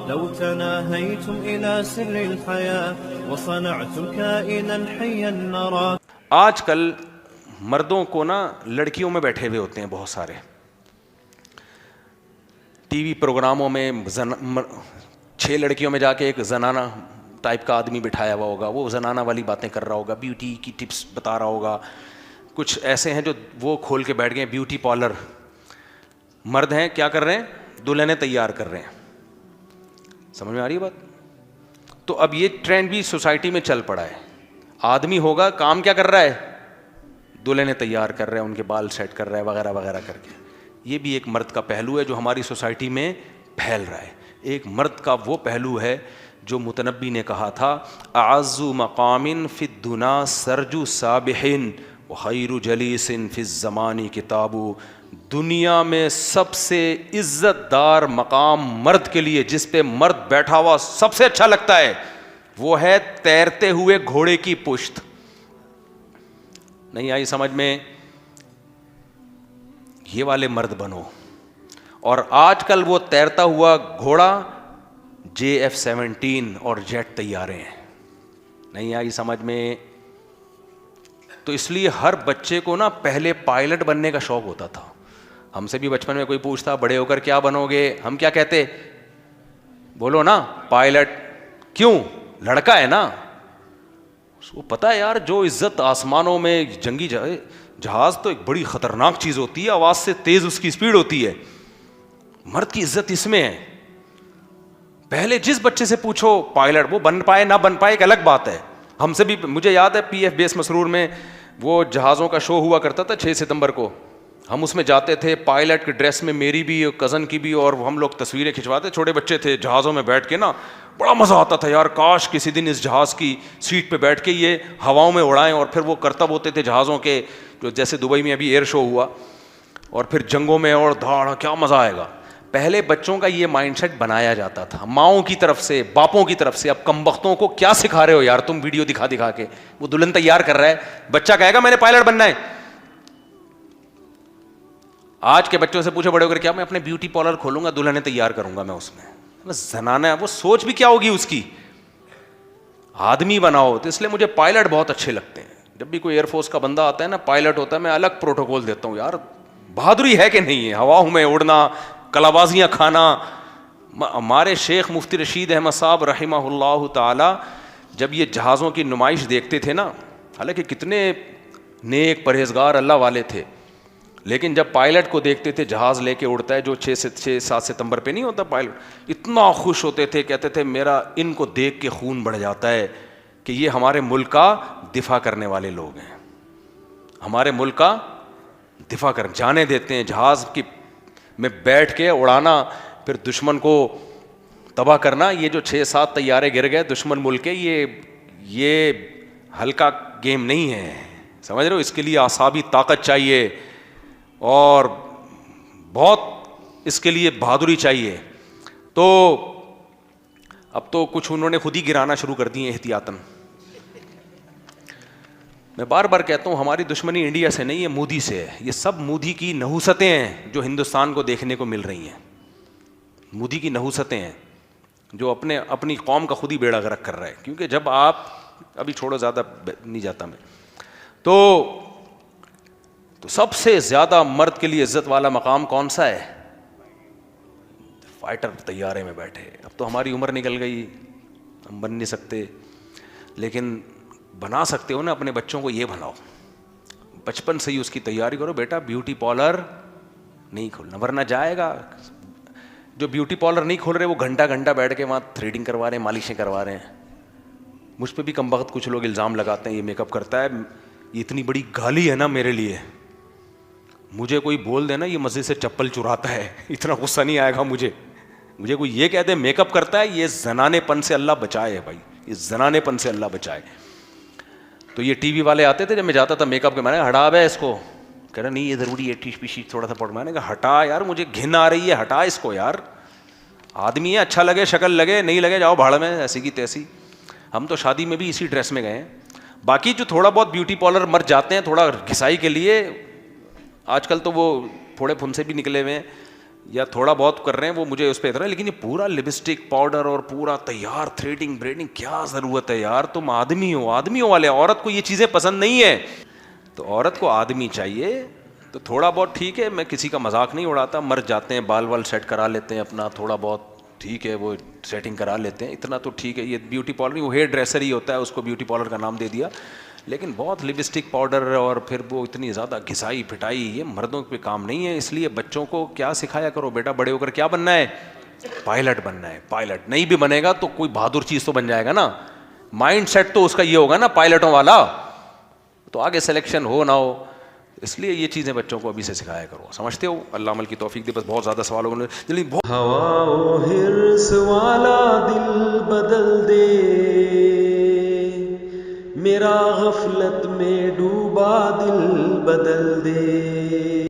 لو تناهيتم إلى سر الحياة وصنعتم كائنا حيا نرى. آج کل مردوں کو نا لڑکیوں میں بیٹھے ہوئے ہوتے ہیں بہت سارے ٹی وی پروگراموں میں 6 لڑکیوں میں جا کے ایک زنانہ ٹائپ کا آدمی بٹھایا ہوا ہوگا, وہ زنانہ والی باتیں کر رہا ہوگا, بیوٹی کی ٹپس بتا رہا ہوگا. کچھ ایسے ہیں جو وہ کھول کے بیٹھ گئے بیوٹی پارلر. مرد ہیں کیا کر رہے ہیں, دلہنیں تیار کر رہے ہیں. سمجھ میں آ رہی ہے بات؟ تو اب یہ ٹرینڈ بھی سوسائٹی میں چل پڑا ہے. آدمی ہوگا کام کیا کر رہا ہے, دلہنیں تیار کر رہے ہیں, ان کے بال سیٹ کر رہا ہے وغیرہ وغیرہ کر کے. یہ بھی ایک مرد کا پہلو ہے جو ہماری سوسائٹی میں پھیل رہا ہے. ایک مرد کا وہ پہلو ہے جو متنبی نے کہا تھا, اعز مقام فی الدنا سرج سابح وخیر جلیس فی الزمان کتاب. دنیا میں سب سے عزت دار مقام مرد کے لیے جس پہ مرد بیٹھا ہوا سب سے اچھا لگتا ہے وہ ہے تیرتے ہوئے گھوڑے کی پشت. نہیں آئی سمجھ میں؟ یہ والے مرد بنو. اور آج کل وہ تیرتا ہوا گھوڑا JF-17 اور جیٹ طیارے ہیں. نہیں آئی سمجھ میں؟ تو اس لیے ہر بچے کو نا پہلے پائلٹ بننے کا شوق ہوتا تھا. ہم سے بھی بچپن میں کوئی پوچھتا بڑے ہو کر کیا بنو گے, ہم کیا کہتے, بولو نا پائلٹ. کیوں؟ لڑکا ہے نا, اس کو پتا ہے یار جو عزت آسمانوں میں جنگی جہاز تو ایک بڑی خطرناک چیز ہوتی ہے, آواز سے تیز اس کی اسپیڈ ہوتی ہے. مرد کی عزت اس میں ہے. پہلے جس بچے سے پوچھو پائلٹ, وہ بن پائے نہ بن پائے ایک الگ بات ہے. ہم سے بھی, مجھے یاد ہے PF بیس مسرور میں وہ جہازوں کا شو ہوا کرتا تھا 6 ستمبر کو. ہم اس میں جاتے تھے پائلٹ کی ڈریس میں, میری بھی کزن کی بھی, اور ہم لوگ تصویریں کھنچواتے. چھوٹے بچے تھے, جہازوں میں بیٹھ کے نا بڑا مزہ آتا تھا یار, کاش کسی دن اس جہاز کی سیٹ پہ بیٹھ کے یہ ہواؤں میں اڑائیں. اور پھر وہ کرتب ہوتے تھے جہازوں کے, جو جیسے دبئی میں ابھی ایئر شو ہوا, اور پھر جنگوں میں اور دھاڑ, کیا مزہ آئے گا. پہلے بچوں کا یہ مائنڈ سیٹ بنایا جاتا تھا ماؤں کی طرف سے, باپوں کی طرف سے. اب کمبختوں کو کیا سکھا رہے ہو یار تم, ویڈیو دکھا دکھا کے. وہ دلہن تیار کر رہا ہے, بچہ کہے گا میں نے پائلٹ بننا ہے. آج کے بچوں سے پوچھو بڑے ہو کر کیا, میں اپنے بیوٹی پارلر کھولوں گا, دلہنیں تیار کروں گا میں اس میں. زنانہ ہے, وہ سوچ بھی کیا ہوگی اس کی. آدمی بناؤ. تو اس لیے مجھے پائلٹ بہت اچھے لگتے ہیں. جب بھی کوئی ایئر فورس کا بندہ آتا ہے نا, پائلٹ ہوتا ہے, میں الگ پروٹوکول دیتا ہوں. یار بہادری ہے کہ نہیں ہے, ہواؤں میں اڑنا, کلابازیاں کھانا. ہمارے شیخ مفتی رشید احمد صاحب رحمہ اللہ تعالی جب یہ جہازوں کی نمائش دیکھتے تھے نا, حالانکہ کتنے نیک پرہیزگار اللہ والے تھے, لیکن جب پائلٹ کو دیکھتے تھے جہاز لے کے اڑتا ہے, جو 6-7 ستمبر پہ نہیں ہوتا پائلٹ, اتنا خوش ہوتے تھے. کہتے تھے میرا ان کو دیکھ کے خون بڑھ جاتا ہے کہ یہ ہمارے ملک کا دفاع کرنے والے لوگ ہیں, ہمارے ملک کا دفاع کر, جانے دیتے ہیں. جہاز کی میں بیٹھ کے اڑانا, پھر دشمن کو تباہ کرنا. یہ جو 6-7 طیارے گر گئے دشمن ملک کے, یہ ہلکا گیم نہیں ہے, سمجھ رہے ہو. اس کے لیے اعصابی طاقت چاہیے اور بہت اس کے لیے بہادری چاہیے. تو اب تو کچھ انہوں نے خود ہی گرانا شروع کر دی ہیں احتیاطاً. میں بار بار کہتا ہوں ہماری دشمنی انڈیا سے نہیں ہے, مودی سے ہے. یہ سب مودی کی نحوستیں ہیں جو ہندوستان کو دیکھنے کو مل رہی ہیں. مودی کی نحوستیں ہیں جو اپنی قوم کا خود ہی بیڑا غرق کر رہا ہے. کیونکہ جب آپ, ابھی چھوڑو زیادہ نہیں جاتا میں, تو سب سے زیادہ مرد کے لیے عزت والا مقام کون سا ہے؟ فائٹر طیارے میں بیٹھے. اب تو ہماری عمر نکل گئی, ہم بن نہیں سکتے, لیکن بنا سکتے ہو نا اپنے بچوں کو. یہ بناؤ بچپن سے ہی, اس کی تیاری کرو بیٹا, بیوٹی پارلر نہیں کھولنا ورنہ جائے گا. جو بیوٹی پارلر نہیں کھول رہے وہ گھنٹہ گھنٹہ بیٹھ کے وہاں تھریڈنگ کروا رہے ہیں, مالشیں کروا رہے ہیں. مجھ پہ بھی کم وقت کچھ لوگ الزام لگاتے ہیں یہ میک اپ کرتا ہے. یہ اتنی بڑی گالی ہے نا میرے لیے, مجھے کوئی بول دے نا یہ مسجد سے چپل چراتا ہے, اتنا غصہ نہیں آئے گا مجھے. مجھے کوئی یہ کہہ دے میک اپ کرتا ہے, یہ زنانے پن سے اللہ بچائے بھائی, یہ زنانے پن سے اللہ بچائے. تو یہ ٹی وی والے آتے تھے جب میں جاتا تھا میک اپ کے, میں نے ہٹا بھائی اس کو, کہہ رہا نہیں یہ ضروری ہے ٹیش پیشی تھوڑا سا پڑ. میں نے کہا ہٹا یار, مجھے گھن آ رہی ہے, ہٹا اس کو یار. آدمی ہے, اچھا لگے شکل لگے, نہیں لگے جاؤ بھاڑ میں, ایسی کی تیسی. ہم تو شادی میں بھی اسی ڈریس میں گئے ہیں. باقی جو تھوڑا بہت بیوٹی پارلر مر جاتے ہیں تھوڑا گھسائی کے لیے, آج کل تو وہ تھوڑے پھن سے بھی نکلے ہوئے ہیں, یا تھوڑا بہت کر رہے ہیں وہ مجھے اس پہ اعتراض ہے, لیکن یہ پورا لپسٹک پاؤڈر اور پورا تیار تھریڈنگ بریڈنگ کیا ضرورت ہے یار, تم آدمیوں والے, عورت کو یہ چیزیں پسند نہیں ہے. تو عورت کو آدمی چاہیے. تو تھوڑا بہت ٹھیک ہے, میں کسی کا مذاق نہیں اڑاتا, مرد جاتے ہیں بال وال سیٹ کرا لیتے ہیں اپنا, تھوڑا بہت ٹھیک ہے وہ سیٹنگ کرا لیتے ہیں, اتنا تو ٹھیک ہے. یہ بیوٹی پارلر وہ ہیئر ڈریسر ہی ہوتا ہے, اس کو بیوٹی پارلر کا نام دے دیا. لیکن بہت لپسٹک پاؤڈر اور پھر وہ اتنی زیادہ گھسائی پھٹائی, یہ مردوں پہ کام نہیں ہے. اس لیے بچوں کو کیا سکھایا کرو, بیٹا بڑے ہو کر کیا بننا ہے, پائلٹ بننا ہے. پائلٹ نہیں بھی بنے گا تو کوئی بہادر چیز تو بن جائے گا نا, مائنڈ سیٹ تو اس کا یہ ہوگا نا پائلٹوں والا, تو آگے سلیکشن ہو نہ ہو. اس لیے یہ چیزیں بچوں کو ابھی سے سکھایا کرو. سمجھتے ہو؟ اللہ عمل کی توفیق دے. بس بہت زیادہ سوال ہوگا, جلدی ہوا و حرص والا دل بدل دے, میرا غفلت میں ڈوبا دل بدل دے.